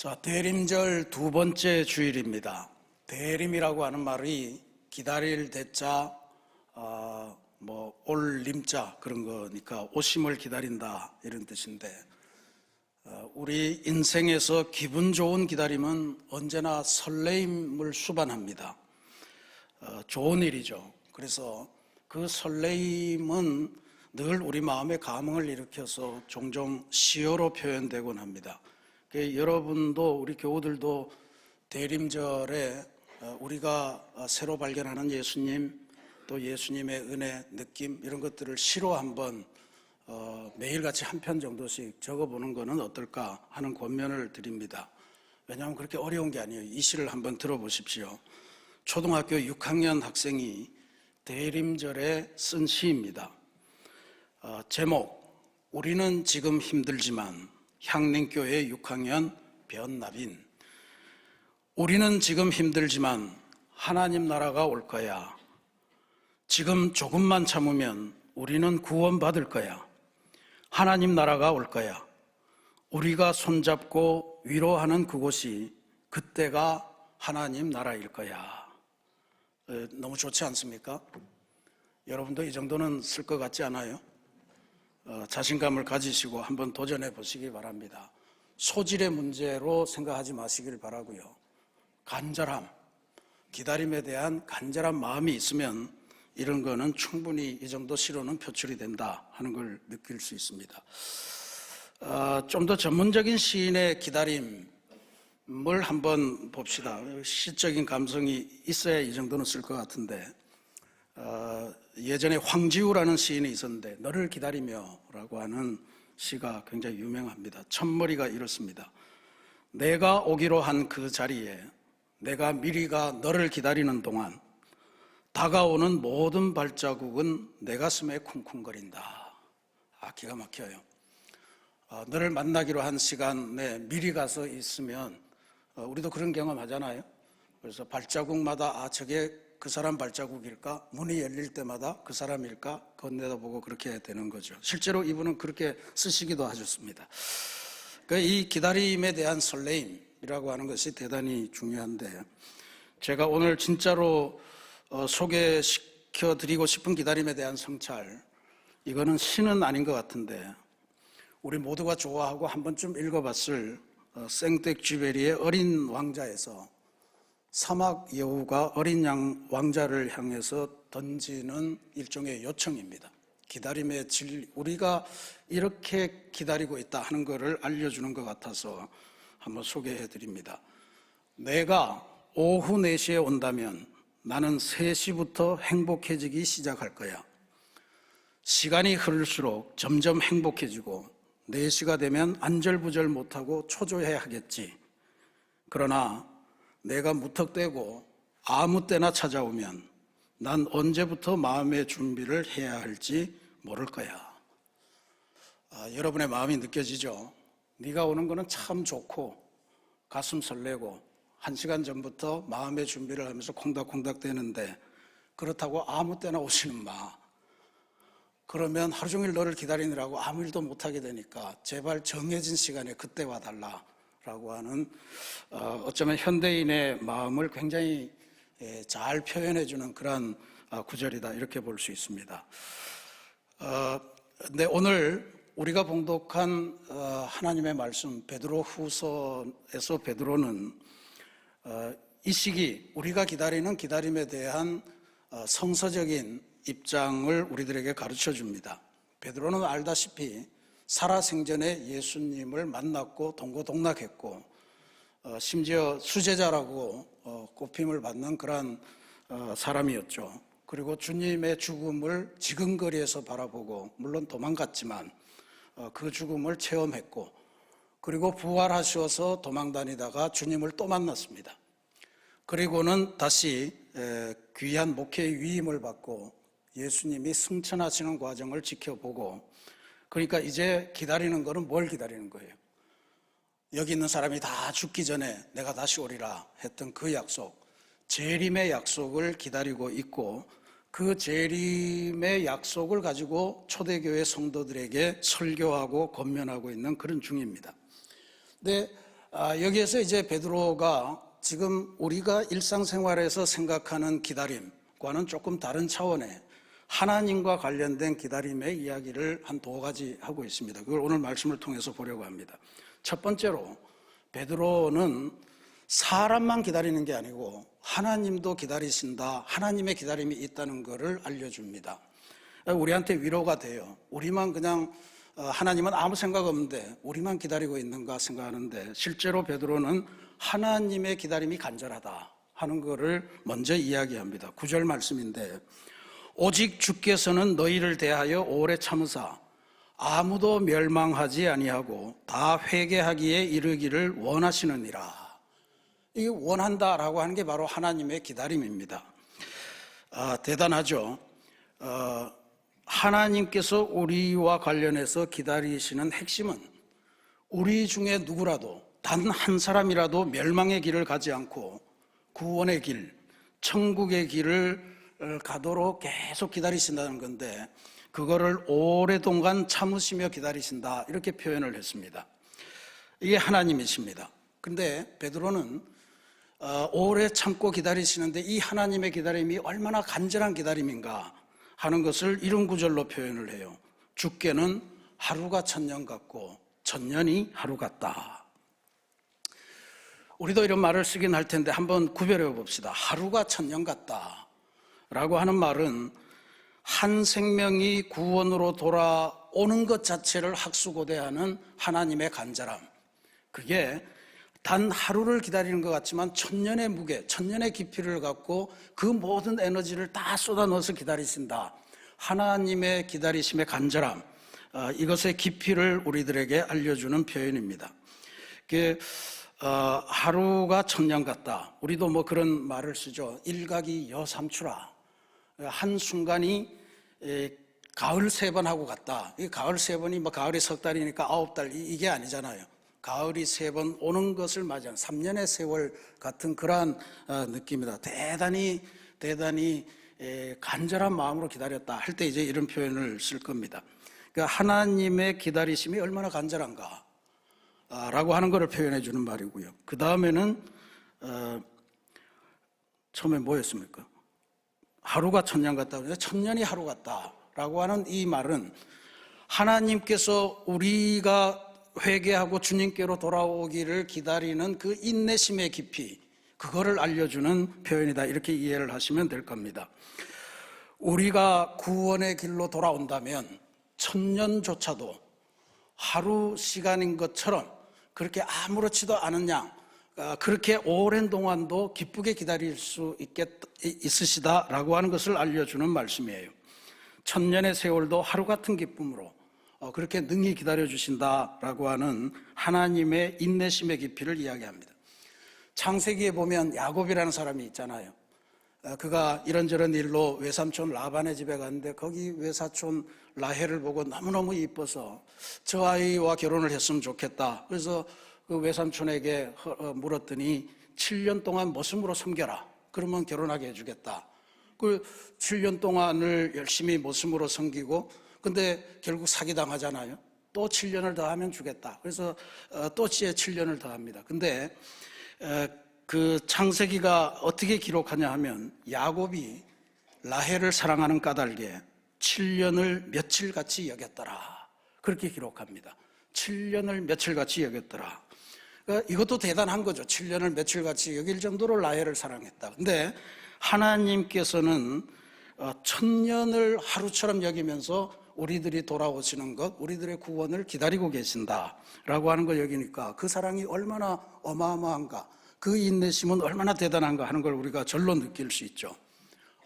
자, 대림절 두 번째 주일입니다. 대림이라고 하는 말이 기다릴 대자, 올 림자 그런 거니까 오심을 기다린다 이런 뜻인데, 우리 인생에서 기분 좋은 기다림은 언제나 설레임을 수반합니다. 좋은 일이죠. 그래서 그 설레임은 늘 우리 마음에 감흥을 일으켜서 종종 시어로 표현되곤 합니다. 여러분도 우리 교우들도 대림절에 우리가 새로 발견하는 예수님, 또 예수님의 은혜, 느낌 이런 것들을 시로 한번 매일같이 한 편 정도씩 적어보는 것은 어떨까 하는 권면을 드립니다. 왜냐하면 그렇게 어려운 게 아니에요. 이 시를 한번 들어보십시오. 초등학교 6학년 학생이 대림절에 쓴 시입니다. 제목, 우리는 지금 힘들지만. 향림교회 6학년 변나빈. 우리는 지금 힘들지만 하나님 나라가 올 거야. 지금 조금만 참으면 우리는 구원받을 거야. 하나님 나라가 올 거야. 우리가 손잡고 위로하는 그곳이 그때가 하나님 나라일 거야. 너무 좋지 않습니까? 여러분도 이 정도는 쓸 것 같지 않아요? 자신감을 가지시고 한번 도전해 보시기 바랍니다. 소질의 문제로 생각하지 마시길 바라고요. 간절함, 기다림에 대한 간절한 마음이 있으면 이런 거는 충분히 이 정도 시로는 표출이 된다 하는 걸 느낄 수 있습니다. 좀 더 전문적인 시인의 기다림을 한번 봅시다. 시적인 감성이 있어야 이 정도는 쓸 것 같은데, 예전에 황지우라는 시인이 있었는데 너를 기다리며 라고 하는 시가 굉장히 유명합니다. 첫머리가 이렇습니다. 내가 오기로 한 그 자리에 내가 미리가 너를 기다리는 동안 다가오는 모든 발자국은 내 가슴에 쿵쿵거린다. 기가 막혀요. 너를 만나기로 한 시간에 미리 가서 있으면 우리도 그런 경험 하잖아요. 그래서 발자국마다 저게 그 사람 발자국일까? 문이 열릴 때마다 그 사람일까? 건네다보고 그렇게 되는 거죠. 실제로 이분은 그렇게 쓰시기도 하셨습니다. 이 기다림에 대한 설레임이라고 하는 것이 대단히 중요한데, 제가 오늘 진짜로 소개시켜드리고 싶은 기다림에 대한 성찰, 이거는 시는 아닌 것 같은데 우리 모두가 좋아하고 한 번쯤 읽어봤을 생텍쥐베리의 어린 왕자에서 사막 여우가 어린 왕자를 향해서 던지는 일종의 요청입니다. 기다림의 진리, 우리가 이렇게 기다리고 있다 하는 것을 알려주는 것 같아서 한번 소개해 드립니다. 내가 오후 4시에 온다면 나는 3시부터 행복해지기 시작할 거야. 시간이 흐를수록 점점 행복해지고 4시가 되면 안절부절 못하고 초조해 하겠지. 그러나 내가 무턱대고 아무 때나 찾아오면 난 언제부터 마음의 준비를 해야 할지 모를 거야. 여러분의 마음이 느껴지죠? 네가 오는 거는 참 좋고 가슴 설레고 1시간 전부터 마음의 준비를 하면서 콩닥콩닥 대는데, 그렇다고 아무 때나 오지는 마. 그러면 하루 종일 너를 기다리느라고 아무 일도 못하게 되니까 제발 정해진 시간에 그때 와달라 라고 하는, 어쩌면 현대인의 마음을 굉장히 잘 표현해주는 그런 구절이다 이렇게 볼 수 있습니다. 근데 오늘 우리가 봉독한 하나님의 말씀 베드로 후서에서 베드로는 이 시기 우리가 기다리는 기다림에 대한 성서적인 입장을 우리들에게 가르쳐 줍니다. 베드로는 알다시피 살아생전에 예수님을 만났고 동고동락했고 심지어 수제자라고 꼽힘을 받는 그런 사람이었죠. 그리고 주님의 죽음을 지근거리에서 바라보고 물론 도망갔지만 그 죽음을 체험했고, 그리고 부활하셔서 도망다니다가 주님을 또 만났습니다. 그리고는 다시 귀한 목회의 위임을 받고 예수님이 승천하시는 과정을 지켜보고, 그러니까 이제 기다리는 거는 뭘 기다리는 거예요? 여기 있는 사람이 다 죽기 전에 내가 다시 오리라 했던 그 약속, 재림의 약속을 기다리고 있고, 그 재림의 약속을 가지고 초대교회 성도들에게 설교하고 권면하고 있는 그런 중입니다. 근데 여기에서 이제 베드로가 지금 우리가 일상생활에서 생각하는 기다림과는 조금 다른 차원의 하나님과 관련된 기다림의 이야기를 한 두 가지 하고 있습니다. 그걸 오늘 말씀을 통해서 보려고 합니다. 첫 번째로 베드로는 사람만 기다리는 게 아니고 하나님도 기다리신다, 하나님의 기다림이 있다는 것을 알려줍니다. 우리한테 위로가 돼요. 우리만 그냥 하나님은 아무 생각 없는데 우리만 기다리고 있는가 생각하는데, 실제로 베드로는 하나님의 기다림이 간절하다 하는 것을 먼저 이야기합니다. 9절 말씀인데, 오직 주께서는 너희를 대하여 오래 참으사 아무도 멸망하지 아니하고 다 회개하기에 이르기를 원하시느니라. 이 원한다라고 하는 게 바로 하나님의 기다림입니다. 대단하죠. 하나님께서 우리와 관련해서 기다리시는 핵심은 우리 중에 누구라도 단 한 사람이라도 멸망의 길을 가지 않고 구원의 길, 천국의 길을 가도록 계속 기다리신다는 건데, 그거를 오랫동안 참으시며 기다리신다, 이렇게 표현을 했습니다. 이게 하나님이십니다. 근데 베드로는 오래 참고 기다리시는데 이 하나님의 기다림이 얼마나 간절한 기다림인가 하는 것을 이런 구절로 표현을 해요. 주께는 하루가 천년 같고 천년이 하루 같다. 우리도 이런 말을 쓰긴 할 텐데 한번 구별해 봅시다. 하루가 천년 같다 라고 하는 말은 한 생명이 구원으로 돌아오는 것 자체를 학수고대하는 하나님의 간절함, 그게 단 하루를 기다리는 것 같지만 천년의 무게, 천년의 깊이를 갖고 그 모든 에너지를 다 쏟아 넣어서 기다리신다, 하나님의 기다리심의 간절함, 이것의 깊이를 우리들에게 알려주는 표현입니다. 하루가 천년 같다, 우리도 뭐 그런 말을 쓰죠. 일각이 여삼추라, 한순간이 가을 3번 하고 갔다. 이 가을 3번이 뭐 가을이 석 달이니까 9달, 이게 아니잖아요. 가을이 3번 오는 것을 맞이한 3년의 세월 같은 그러한 느낌이다. 대단히 간절한 마음으로 기다렸다 할 때 이제 이런 표현을 쓸 겁니다. 그러니까 하나님의 기다리심이 얼마나 간절한가 라고 하는 것을 표현해 주는 말이고요. 그 다음에는 처음에 뭐였습니까? 하루가 천년 같다. 천년이 하루 같다라고 하는 이 말은 하나님께서 우리가 회개하고 주님께로 돌아오기를 기다리는 그 인내심의 깊이, 그거를 알려주는 표현이다, 이렇게 이해를 하시면 될 겁니다. 우리가 구원의 길로 돌아온다면 천년조차도 하루 시간인 것처럼 그렇게 아무렇지도 않은 양, 그렇게 오랜 동안도 기쁘게 기다릴 수 있으시다라고 하는 것을 알려주는 말씀이에요. 천년의 세월도 하루 같은 기쁨으로 그렇게 능히 기다려주신다라고 하는 하나님의 인내심의 깊이를 이야기합니다. 창세기에 보면 야곱이라는 사람이 있잖아요. 그가 이런저런 일로 외삼촌 라반의 집에 갔는데 거기 외사촌 라헬을 보고 너무너무 이뻐서 저 아이와 결혼을 했으면 좋겠다. 그래서 그 외삼촌에게 물었더니 7년 동안 모습으로 섬겨라. 그러면 결혼하게 해주겠다. 그 7년 동안을 열심히 모습으로 섬기고, 근데 결국 사기당하잖아요. 또 7년을 더 하면 주겠다. 그래서 또 7년을 더 합니다. 근데 그 창세기가 어떻게 기록하냐 하면 야곱이 라헬을 사랑하는 까닭에 7년을 며칠같이 여겼더라, 그렇게 기록합니다. 7년을 며칠같이 여겼더라. 그러니까 이것도 대단한 거죠. 7년을 며칠같이 여길 정도로 라헬을 사랑했다. 근데 하나님께서는 천년을 하루처럼 여기면서 우리들이 돌아오시는 것, 우리들의 구원을 기다리고 계신다라고 하는 걸 여기니까 그 사랑이 얼마나 어마어마한가, 그 인내심은 얼마나 대단한가 하는 걸 우리가 절로 느낄 수 있죠.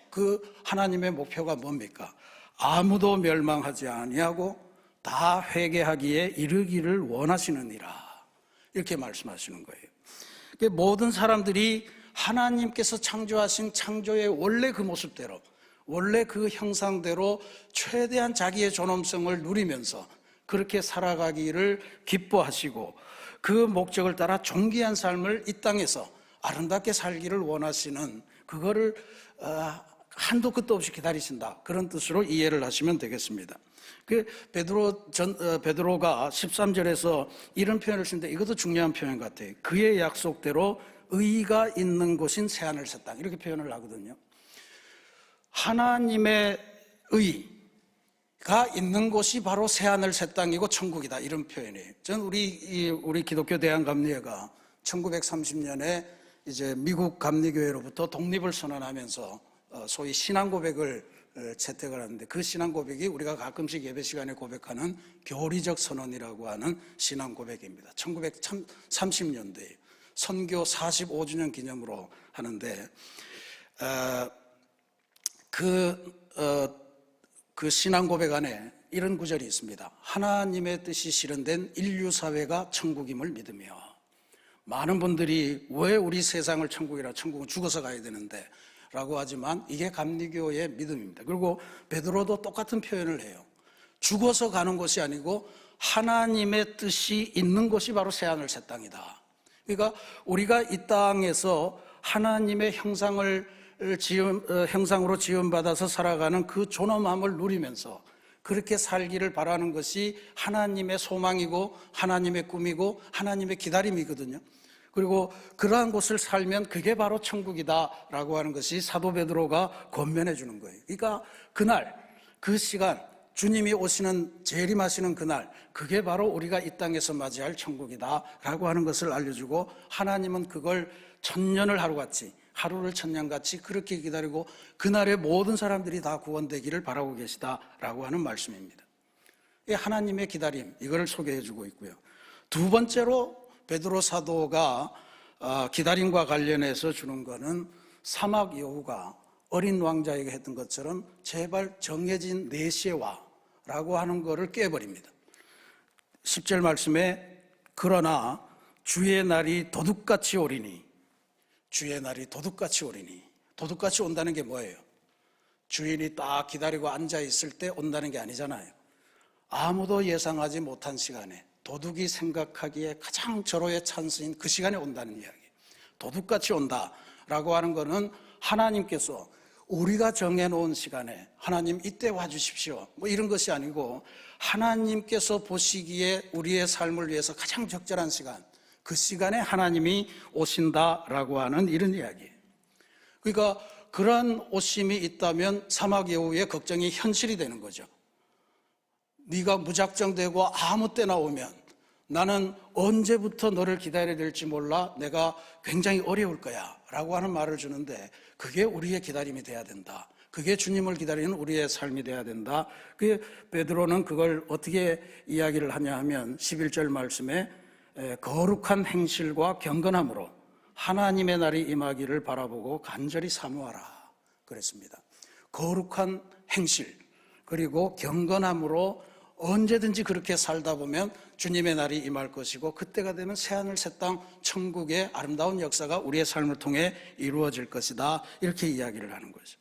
그 하나님의 목표가 뭡니까? 아무도 멸망하지 아니하고 다 회개하기에 이르기를 원하시느니라, 이렇게 말씀하시는 거예요. 모든 사람들이 하나님께서 창조하신 창조의 원래 그 모습대로, 원래 그 형상대로 최대한 자기의 존엄성을 누리면서 그렇게 살아가기를 기뻐하시고 그 목적을 따라 존귀한 삶을 이 땅에서 아름답게 살기를 원하시는, 그거를 한도 끝도 없이 기다리신다, 그런 뜻으로 이해를 하시면 되겠습니다. 베드로가 13절에서 이런 표현을 쓰는데 이것도 중요한 표현 같아요. 그의 약속대로 의가 있는 곳인 새하늘 새 땅, 이렇게 표현을 하거든요. 하나님의 의가 있는 곳이 바로 새하늘 새 땅이고 천국이다, 이런 표현이에요. 저는 우리 기독교 대한감리회가 1930년에 이제 미국 감리교회로부터 독립을 선언하면서 소위 신앙 고백을 채택을 하는데, 그 신앙 고백이 우리가 가끔씩 예배 시간에 고백하는 교리적 선언이라고 하는 신앙 고백입니다. 1930년대에 선교 45주년 기념으로 하는데, 그 신앙 고백 안에 이런 구절이 있습니다. 하나님의 뜻이 실현된 인류 사회가 천국임을 믿으며. 많은 분들이 왜 우리 세상을 천국이라, 천국은 죽어서 가야 되는데 라고 하지만 이게 감리교의 믿음입니다. 그리고 베드로도 똑같은 표현을 해요. 죽어서 가는 것이 아니고 하나님의 뜻이 있는 곳이 바로 새하늘 새 땅이다. 그러니까 우리가 이 땅에서 하나님의 형상으로 지음받아서 살아가는 그 존엄함을 누리면서 그렇게 살기를 바라는 것이 하나님의 소망이고 하나님의 꿈이고 하나님의 기다림이거든요. 그리고 그러한 곳을 살면 그게 바로 천국이다라고 하는 것이 사도 베드로가 권면해 주는 거예요. 그러니까 그날, 그 시간, 주님이 오시는, 재림하시는 그날, 그게 바로 우리가 이 땅에서 맞이할 천국이다라고 하는 것을 알려주고, 하나님은 그걸 천년을 하루같이, 하루를 천년같이 그렇게 기다리고 그날에 모든 사람들이 다 구원되기를 바라고 계시다라고 하는 말씀입니다. 이 하나님의 기다림, 이거를 소개해 주고 있고요. 두 번째로 베드로 사도가 기다림과 관련해서 주는 것은 사막 여우가 어린 왕자에게 했던 것처럼 제발 정해진 내시에 와라고 하는 것을 깨버립니다. 10절 말씀에 그러나 주의 날이 도둑같이 오리니, 주의 날이 도둑같이 오리니, 도둑같이 온다는 게 뭐예요? 주인이 딱 기다리고 앉아있을 때 온다는 게 아니잖아요. 아무도 예상하지 못한 시간에, 도둑이 생각하기에 가장 절호의 찬스인 그 시간에 온다는 이야기예요. 도둑같이 온다라고 하는 것은 하나님께서 우리가 정해놓은 시간에 하나님 이때 와주십시오 뭐 이런 것이 아니고, 하나님께서 보시기에 우리의 삶을 위해서 가장 적절한 시간, 그 시간에 하나님이 오신다라고 하는 이런 이야기예요. 그러니까 그러한 오심이 있다면 사막 여우의 걱정이 현실이 되는 거죠. 네가 무작정되고 아무 때나 오면 나는 언제부터 너를 기다려야 될지 몰라, 내가 굉장히 어려울 거야 라고 하는 말을 주는데, 그게 우리의 기다림이 돼야 된다. 그게 주님을 기다리는 우리의 삶이 돼야 된다. 베드로는 그걸 어떻게 이야기를 하냐 하면 11절 말씀에 거룩한 행실과 경건함으로 하나님의 날이 임하기를 바라보고 간절히 사모하라 그랬습니다. 거룩한 행실 그리고 경건함으로 언제든지 그렇게 살다 보면 주님의 날이 임할 것이고, 그때가 되면 새하늘 새 땅 천국의 아름다운 역사가 우리의 삶을 통해 이루어질 것이다, 이렇게 이야기를 하는 거죠.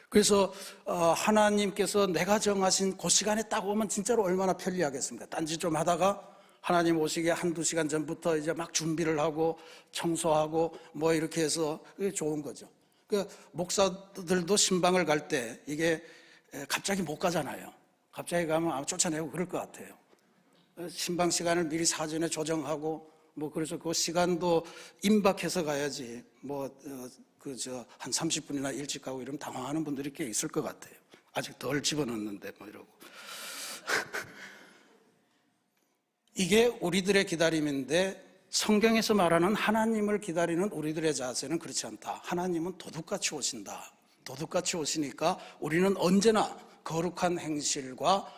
그래서 하나님께서 내가 정하신 그 시간에 딱 오면 진짜로 얼마나 편리하겠습니까? 딴짓 좀 하다가 하나님 오시기 한두 시간 전부터 이제 막 준비를 하고 청소하고 뭐 이렇게 해서 그게 좋은 거죠. 그 목사들도 신방을 갈 때 이게 갑자기 못 가잖아요. 갑자기 가면 아마 쫓아내고 그럴 것 같아요. 신방 시간을 미리 사전에 조정하고 뭐 그래서 그 시간도 임박해서 가야지 한 30분이나 일찍 가고 이러면 당황하는 분들이 꽤 있을 것 같아요. 아직 덜 집어넣는데 뭐 이러고. 이게 우리들의 기다림인데, 성경에서 말하는 하나님을 기다리는 우리들의 자세는 그렇지 않다. 하나님은 도둑같이 오신다. 도둑같이 오시니까 우리는 언제나 거룩한 행실과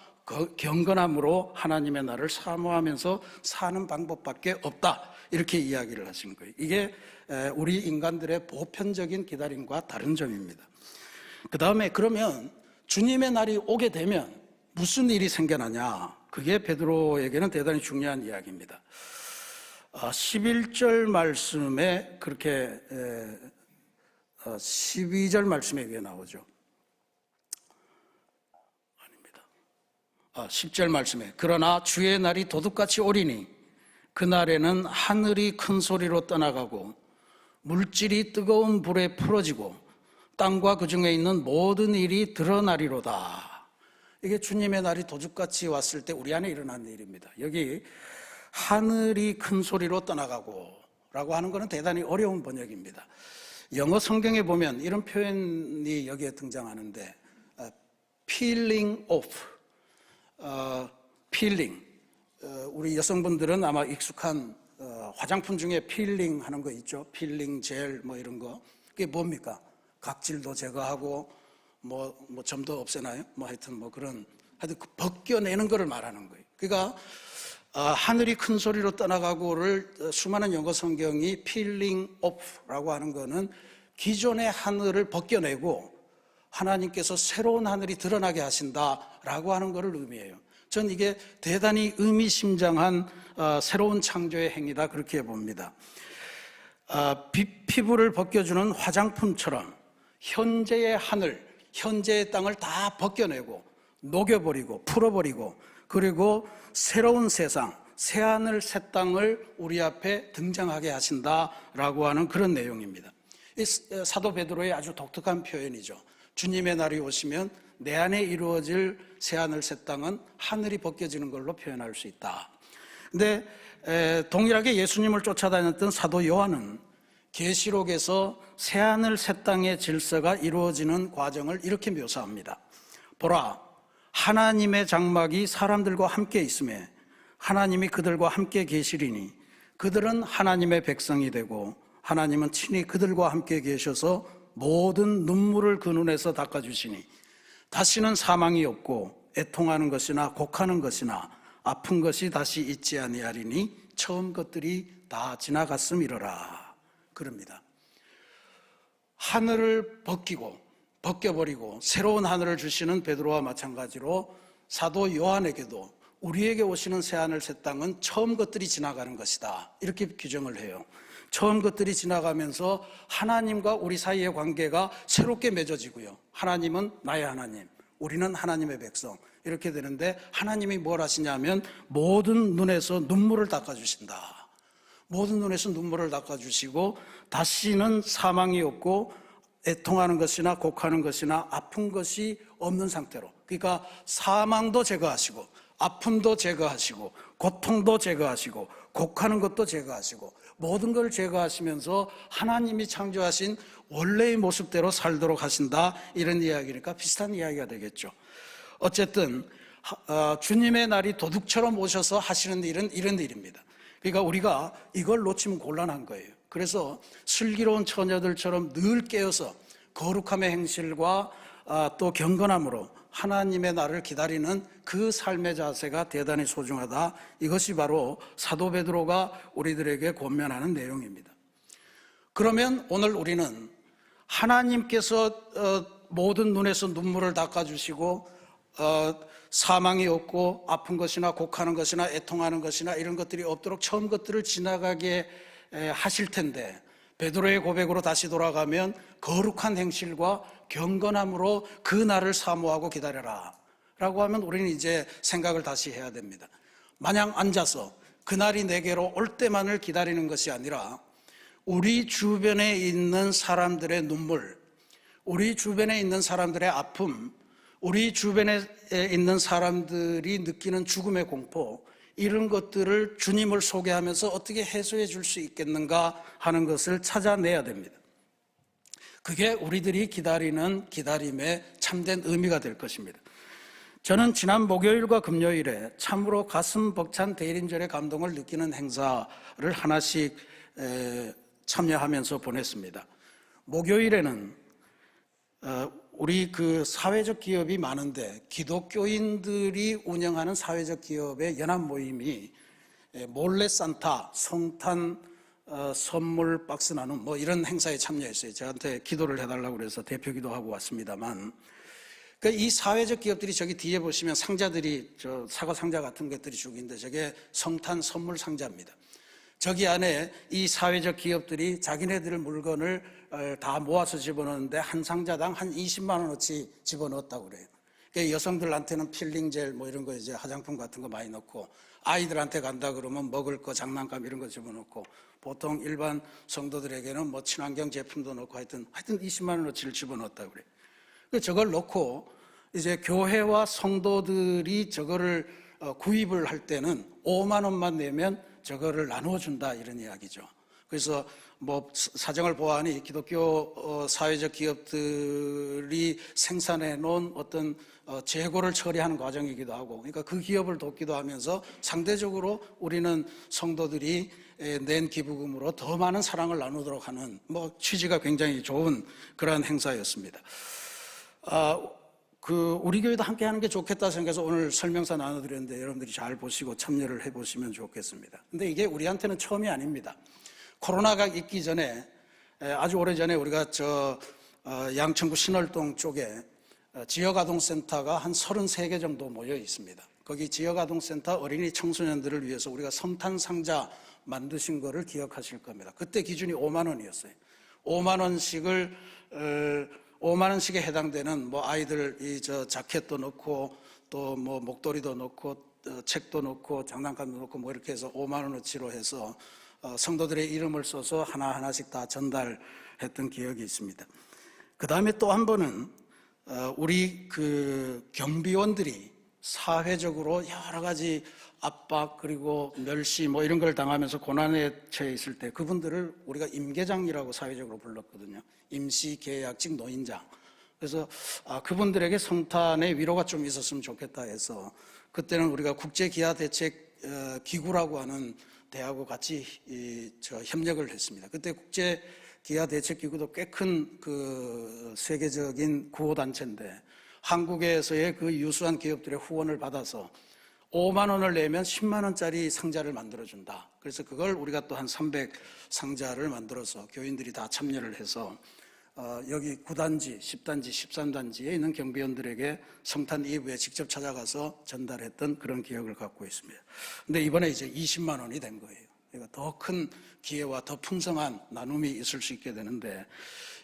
경건함으로 하나님의 날을 사모하면서 사는 방법밖에 없다, 이렇게 이야기를 하신 거예요. 이게 우리 인간들의 보편적인 기다림과 다른 점입니다. 그 다음에 그러면 주님의 날이 오게 되면 무슨 일이 생겨나냐, 그게 베드로에게는 대단히 중요한 이야기입니다. 11절 말씀에 그렇게 12절 말씀에 그게 나오죠. 10절 말씀에 그러나 주의 날이 도둑같이 오리니 그날에는 하늘이 큰 소리로 떠나가고 물질이 뜨거운 불에 풀어지고 땅과 그 중에 있는 모든 일이 드러나리로다. 이게 주님의 날이 도둑같이 왔을 때 우리 안에 일어난 일입니다. 여기 하늘이 큰 소리로 떠나가고 라고 하는 것은 대단히 어려운 번역입니다. 영어 성경에 보면 이런 표현이 여기에 등장하는데 peeling off, peeling. 우리 여성분들은 아마 익숙한 화장품 중에 필링 하는 거 있죠. 필링 젤 뭐 이런 거. 그게 뭡니까? 각질도 제거하고 뭐 점도 없애나요? 뭐 하여튼 뭐 그런 하여튼 벗겨내는 거를 말하는 거예요. 그러니까 하늘이 큰 소리로 떠나가고를 수많은 영어 성경이 peeling off라고 하는 거는 기존의 하늘을 벗겨내고 하나님께서 새로운 하늘이 드러나게 하신다라고 하는 것을 의미해요. 전 이게 대단히 의미심장한 새로운 창조의 행위다 그렇게 봅니다. 피부를 벗겨주는 화장품처럼 현재의 하늘, 현재의 땅을 다 벗겨내고 녹여버리고 풀어버리고 그리고 새로운 세상, 새하늘 새 땅을 우리 앞에 등장하게 하신다라고 하는 그런 내용입니다. 이 사도 베드로의 아주 독특한 표현이죠. 주님의 날이 오시면 내 안에 이루어질 새하늘 새 땅은 하늘이 벗겨지는 걸로 표현할 수 있다. 근데 동일하게 예수님을 쫓아다녔던 사도 요한은 계시록에서 새하늘 새 땅의 질서가 이루어지는 과정을 이렇게 묘사합니다. 보라, 하나님의 장막이 사람들과 함께 있음에 하나님이 그들과 함께 계시리니 그들은 하나님의 백성이 되고 하나님은 친히 그들과 함께 계셔서 모든 눈물을 그 눈에서 닦아주시니 다시는 사망이 없고 애통하는 것이나 곡하는 것이나 아픈 것이 다시 있지 아니하리니 처음 것들이 다 지나갔음이로라. 그럽니다. 하늘을 벗겨버리고 새로운 하늘을 주시는 베드로와 마찬가지로 사도 요한에게도 우리에게 오시는 새하늘 새 땅은 처음 것들이 지나가는 것이다. 이렇게 규정을 해요. 처음 것들이 지나가면서 하나님과 우리 사이의 관계가 새롭게 맺어지고요. 하나님은 나의 하나님, 우리는 하나님의 백성 이렇게 되는데 하나님이 뭘 하시냐면 모든 눈에서 눈물을 닦아주신다. 모든 눈에서 눈물을 닦아주시고 다시는 사망이 없고 애통하는 것이나 곡하는 것이나 아픈 것이 없는 상태로, 그러니까 사망도 제거하시고 아픔도 제거하시고 고통도 제거하시고 곡하는 것도 제거하시고 모든 걸 제거하시면서 하나님이 창조하신 원래의 모습대로 살도록 하신다, 이런 이야기니까 비슷한 이야기가 되겠죠. 어쨌든 주님의 날이 도둑처럼 오셔서 하시는 일은 이런 일입니다. 그러니까 우리가 이걸 놓치면 곤란한 거예요. 그래서 슬기로운 처녀들처럼 늘 깨어서 거룩함의 행실과 또 경건함으로 하나님의 날을 기다리는 그 삶의 자세가 대단히 소중하다. 이것이 바로 사도 베드로가 우리들에게 권면하는 내용입니다. 그러면 오늘 우리는 하나님께서 모든 눈에서 눈물을 닦아주시고 사망이 없고 아픈 것이나 곡하는 것이나 애통하는 것이나 이런 것들이 없도록 처음 것들을 지나가게 하실 텐데, 베드로의 고백으로 다시 돌아가면 거룩한 행실과 경건함으로 그 날을 사모하고 기다려라 라고 하면 우리는 이제 생각을 다시 해야 됩니다. 마냥 앉아서 그날이 내게로 올 때만을 기다리는 것이 아니라 우리 주변에 있는 사람들의 눈물, 우리 주변에 있는 사람들의 아픔, 우리 주변에 있는 사람들이 느끼는 죽음의 공포, 이런 것들을 주님을 소개하면서 어떻게 해소해 줄 수 있겠는가 하는 것을 찾아내야 됩니다. 그게 우리들이 기다리는 기다림의 참된 의미가 될 것입니다. 저는 지난 목요일과 금요일에 참으로 가슴 벅찬 대림절의 감동을 느끼는 행사를 하나씩 참여하면서 보냈습니다. 목요일에는 우리 그 사회적 기업이 많은데 기독교인들이 운영하는 사회적 기업의 연합 모임이 몰래 산타, 성탄 선물 박스 나눔 뭐 이런 행사에 참여했어요. 저한테 기도를 해달라고 그래서 대표 기도하고 왔습니다만, 그러니까 이 사회적 기업들이 저기 뒤에 보시면 상자들이 저 사과 상자 같은 것들이 쭉 있는데 저게 성탄 선물 상자입니다. 저기 안에 이 사회적 기업들이 자기네들 물건을 다 모아서 집어넣는데 한 상자당 한 20만 원어치 집어넣었다고 그래요. 그러니까 여성들한테는 필링 젤 뭐 이런 거 이제 화장품 같은 거 많이 넣고, 아이들한테 간다 그러면 먹을 거 장난감 이런 거 집어넣고, 보통 일반 성도들에게는 뭐 친환경 제품도 넣고 하여튼 20만 원어치를 집어넣었다고 그래요. 저걸 넣고 이제 교회와 성도들이 저거를 구입을 할 때는 5만 원만 내면 저거를 나누어 준다 이런 이야기죠. 그래서 뭐 사정을 보아하니 기독교 사회적 기업들이 생산해 놓은 어떤 재고를 처리하는 과정이기도 하고, 그러니까 그 기업을 돕기도 하면서 상대적으로 우리는 성도들이 낸 기부금으로 더 많은 사랑을 나누도록 하는 뭐 취지가 굉장히 좋은 그러한 행사였습니다. 우리 교회도 함께 하는 게 좋겠다 생각해서 오늘 설명서 나눠드렸는데 여러분들이 잘 보시고 참여를 해보시면 좋겠습니다. 근데 이게 우리한테는 처음이 아닙니다. 코로나가 있기 전에 아주 오래전에 우리가 양천구 신월동 쪽에 지역아동센터가 한 33개 정도 모여 있습니다. 거기 지역아동센터 어린이 청소년들을 위해서 우리가 섬탄상자 만드신 거를 기억하실 겁니다. 그때 기준이 5만 원이었어요. 5만 원씩에 해당되는 뭐 아이들 자켓도 넣고 또 뭐 목도리도 넣고 책도 넣고 장난감도 넣고 뭐 이렇게 해서 5만 원어치로 해서 성도들의 이름을 써서 하나하나씩 다 전달했던 기억이 있습니다. 그 다음에 또 한 번은 우리 경비원들이 사회적으로 여러 가지 압박 그리고 멸시 뭐 이런 걸 당하면서 고난에 처해 있을 때 그분들을 우리가 임계장이라고 사회적으로 불렀거든요. 임시계약직 노인장. 그래서 그분들에게 성탄의 위로가 좀 있었으면 좋겠다 해서 그때는 우리가 국제기아대책기구라고 하는 대하고 같이 협력을 했습니다. 그때 국제기아대책기구도 꽤 큰 세계적인 구호단체인데 한국에서의 그 유수한 기업들의 후원을 받아서 5만 원을 내면 10만 원짜리 상자를 만들어준다. 그래서 그걸 우리가 또 한 300 상자를 만들어서 교인들이 다 참여를 해서 여기 9단지, 10단지, 13단지에 있는 경비원들에게 성탄 이브에 직접 찾아가서 전달했던 그런 기억을 갖고 있습니다. 근데 이번에 이제 20만 원이 된 거예요. 그러니까 더 큰 기회와 더 풍성한 나눔이 있을 수 있게 되는데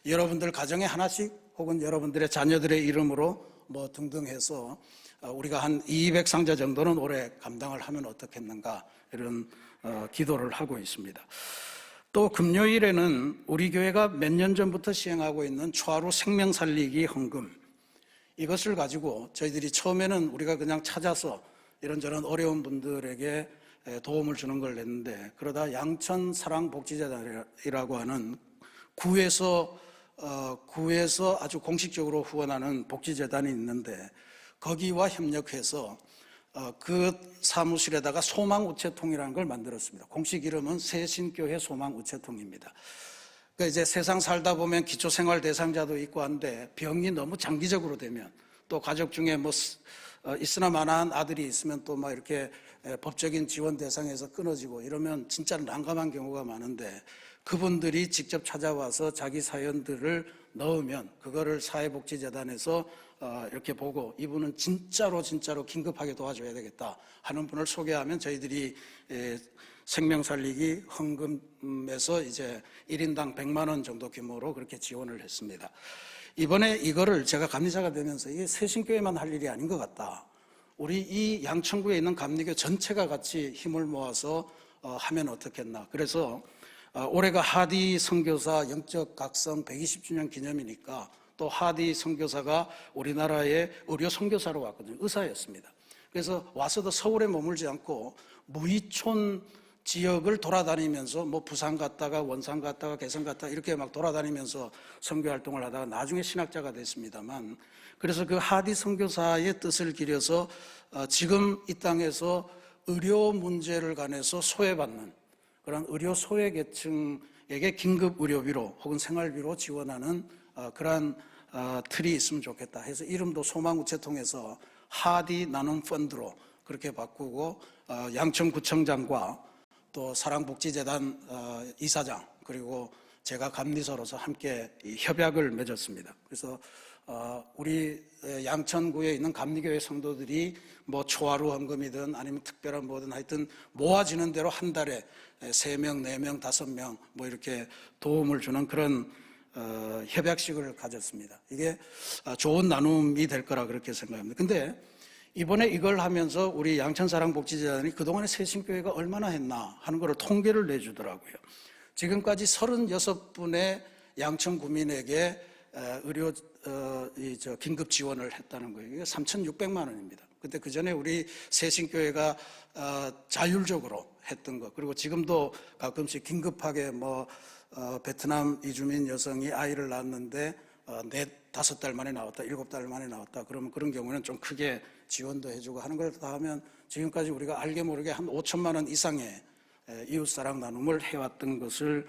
여러분들 가정에 하나씩 혹은 여러분들의 자녀들의 이름으로 뭐 등등 해서 우리가 한 200상자 정도는 올해 감당을 하면 어떻겠는가 이런 기도를 하고 있습니다. 또 금요일에는 우리 교회가 몇 년 전부터 시행하고 있는 초하루 생명 살리기 헌금, 이것을 가지고 저희들이 처음에는 우리가 그냥 찾아서 이런저런 어려운 분들에게 도움을 주는 걸 냈는데 그러다 양천 사랑복지재단이라고 하는 구에서 아주 공식적으로 후원하는 복지재단이 있는데 거기와 협력해서 그 사무실에다가 소망우체통이라는 걸 만들었습니다. 공식 이름은 새신교회 소망우체통입니다. 그러니까 이제 세상 살다 보면 기초생활 대상자도 있고 한데 병이 너무 장기적으로 되면 또 가족 중에 뭐 있으나 마나한 아들이 있으면 또 막 이렇게 법적인 지원 대상에서 끊어지고 이러면 진짜 난감한 경우가 많은데 그분들이 직접 찾아와서 자기 사연들을 넣으면 그거를 사회복지재단에서 이렇게 보고 이분은 진짜로 긴급하게 도와줘야 되겠다 하는 분을 소개하면 저희들이 생명 살리기 헌금에서 이제 1인당 100만 원 정도 규모로 그렇게 지원을 했습니다. 이번에 이거를 제가 감리자가 되면서 이게 새신교회만 할 일이 아닌 것 같다. 우리 이 양천구에 있는 감리교 전체가 같이 힘을 모아서 하면 어떻겠나. 그래서 올해가 하디 선교사 영적 각성 120주년 기념이니까 또 하디 선교사가 우리나라의 의료 선교사로 왔거든요. 의사였습니다. 그래서 와서도 서울에 머물지 않고 무이촌 지역을 돌아다니면서 뭐 부산 갔다가 원산 갔다가 개성 갔다가 이렇게 막 돌아다니면서 선교 활동을 하다가 나중에 신학자가 됐습니다만, 그래서 그 하디 선교사의 뜻을 기려서 지금 이 땅에서 의료 문제를 관해서 소외받는 그런 의료 소외계층에게 긴급 의료비로 혹은 생활비로 지원하는 그러한 틀이 있으면 좋겠다 해서 이름도 소망우체통에서 하디 나눔 펀드로 그렇게 바꾸고 양천구청장과 또 사랑복지재단 이사장 그리고 제가 감리사로서 함께 협약을 맺었습니다. 그래서 우리 양천구에 있는 감리교회 성도들이 뭐 초하루 헌금이든 아니면 특별한 뭐든 하여튼 모아지는 대로 한 달에 3명, 4명, 5명 뭐 이렇게 도움을 주는 그런 협약식을 가졌습니다. 이게 좋은 나눔이 될 거라 그렇게 생각합니다. 근데 이번에 이걸 하면서 우리 양천사랑복지재단이 그동안에 새신교회가 얼마나 했나 하는 걸 통계를 내주더라고요. 지금까지 36분의 양천 구민에게 의료 긴급 지원을 했다는 거예요. 이게 3,600만 원입니다. 근데 그 전에 우리 새신교회가 자율적으로 했던 거, 그리고 지금도 가끔씩 긴급하게 베트남 이주민 여성이 아이를 낳았는데 5달 만에 나왔다, 7달 만에 나왔다. 그러면 그런 경우는 좀 크게 지원도 해주고 하는 걸 다 하면 지금까지 우리가 알게 모르게 한 5천만 원 이상의 이웃사랑 나눔을 해왔던 것을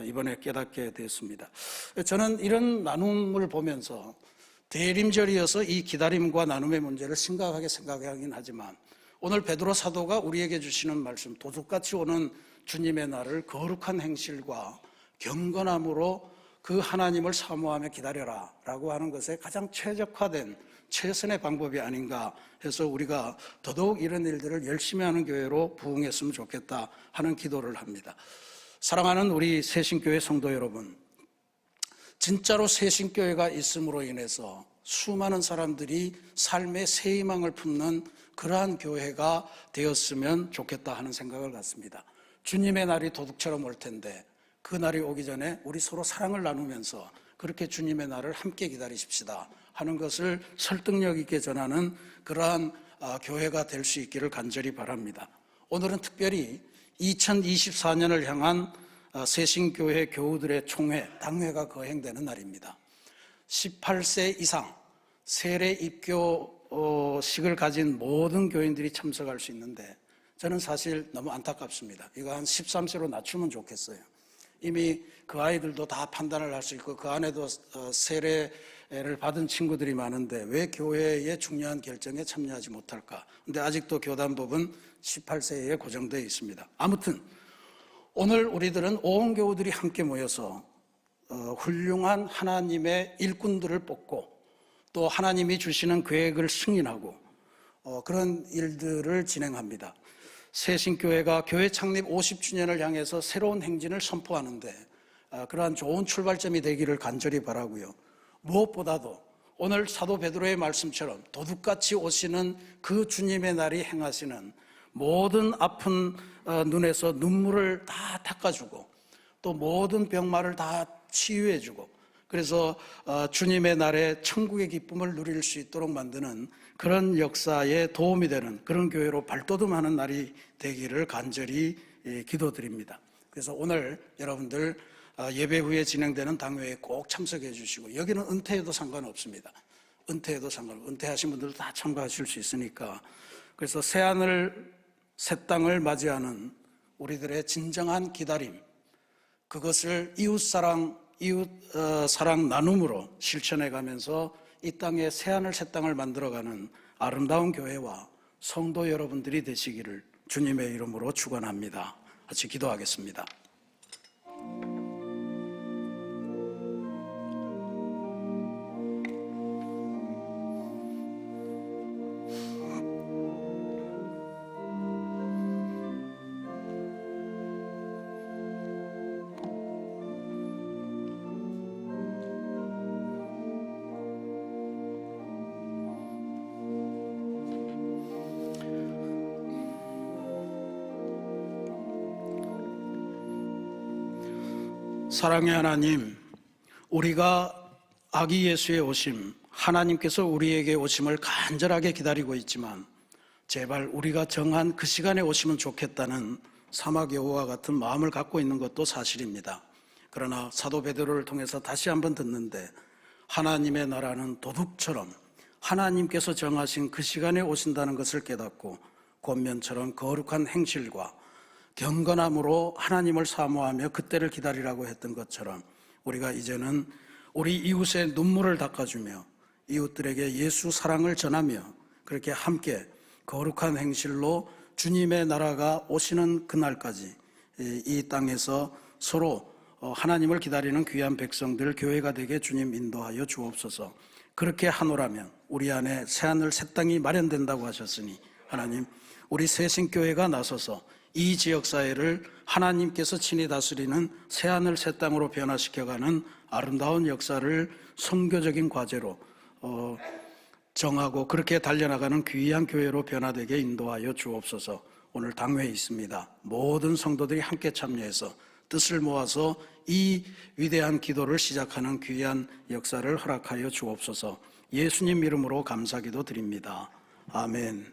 이번에 깨닫게 됐습니다. 저는 이런 나눔을 보면서 대림절이어서 이 기다림과 나눔의 문제를 심각하게 생각하긴 하지만 오늘 베드로 사도가 우리에게 주시는 말씀, 도둑같이 오는 주님의 날을 거룩한 행실과 경건함으로 그 하나님을 사모하며 기다려라 라고 하는 것에 가장 최적화된 최선의 방법이 아닌가 해서 우리가 더더욱 이런 일들을 열심히 하는 교회로 부흥했으면 좋겠다 하는 기도를 합니다. 사랑하는 우리 새신교회 성도 여러분, 진짜로 새신교회가 있음으로 인해서 수많은 사람들이 삶의 새 희망을 품는 그러한 교회가 되었으면 좋겠다 하는 생각을 갖습니다. 주님의 날이 도둑처럼 올 텐데 그 날이 오기 전에 우리 서로 사랑을 나누면서 그렇게 주님의 날을 함께 기다리십시다 하는 것을 설득력 있게 전하는 그러한 교회가 될 수 있기를 간절히 바랍니다. 오늘은 특별히 2024년을 향한 새신교회 교우들의 총회, 당회가 거행되는 날입니다. 18세 이상 세례 입교식을 가진 모든 교인들이 참석할 수 있는데 저는 사실 너무 안타깝습니다. 이거 한 13세로 낮추면 좋겠어요. 이미 그 아이들도 다 판단을 할 수 있고 그 안에도 세례를 받은 친구들이 많은데 왜 교회의 중요한 결정에 참여하지 못할까? 근데 아직도 교단법은 18세에 고정되어 있습니다. 아무튼 오늘 우리들은 온 교우들이 함께 모여서 훌륭한 하나님의 일꾼들을 뽑고 또 하나님이 주시는 계획을 승인하고 그런 일들을 진행합니다. 새신교회가 교회 창립 50주년을 향해서 새로운 행진을 선포하는데 그러한 좋은 출발점이 되기를 간절히 바라고요. 무엇보다도 오늘 사도 베드로의 말씀처럼 도둑같이 오시는 그 주님의 날이 행하시는 모든 아픈 눈에서 눈물을 다 닦아주고 또 모든 병마를 다 치유해주고 그래서 주님의 날에 천국의 기쁨을 누릴 수 있도록 만드는 그런 역사에 도움이 되는 그런 교회로 발돋움하는 날이 되기를 간절히 기도드립니다. 그래서 오늘 여러분들 예배 후에 진행되는 당회에 꼭 참석해 주시고 여기는 은퇴해도 상관없습니다. 은퇴하신 분들도 다 참가하실 수 있으니까 그래서 새하늘 새 땅을 맞이하는 우리들의 진정한 기다림 그것을 이웃사랑 나눔으로 실천해 가면서 이 땅에 새하늘 새 땅을 만들어가는 아름다운 교회와 성도 여러분들이 되시기를 주님의 이름으로 축원합니다. 같이 기도하겠습니다. 사랑의 하나님, 우리가 아기 예수의 오심, 하나님께서 우리에게 오심을 간절하게 기다리고 있지만 제발 우리가 정한 그 시간에 오시면 좋겠다는 사막 여호와 같은 마음을 갖고 있는 것도 사실입니다. 그러나 사도 베드로를 통해서 다시 한번 듣는데 하나님의 나라는 도둑처럼 하나님께서 정하신 그 시간에 오신다는 것을 깨닫고 권면처럼 거룩한 행실과 경건함으로 하나님을 사모하며 그때를 기다리라고 했던 것처럼 우리가 이제는 우리 이웃의 눈물을 닦아주며 이웃들에게 예수 사랑을 전하며 그렇게 함께 거룩한 행실로 주님의 나라가 오시는 그날까지 이 땅에서 서로 하나님을 기다리는 귀한 백성들 교회가 되게 주님 인도하여 주옵소서. 그렇게 하노라면 우리 안에 새하늘 새 땅이 마련된다고 하셨으니 하나님 우리 새신교회가 나서서 이 지역사회를 하나님께서 친히 다스리는 새하늘 새 땅으로 변화시켜가는 아름다운 역사를 선교적인 과제로 정하고 그렇게 달려나가는 귀한 교회로 변화되게 인도하여 주옵소서. 오늘 당회에 있습니다. 모든 성도들이 함께 참여해서 뜻을 모아서 이 위대한 기도를 시작하는 귀한 역사를 허락하여 주옵소서. 예수님 이름으로 감사기도 드립니다. 아멘.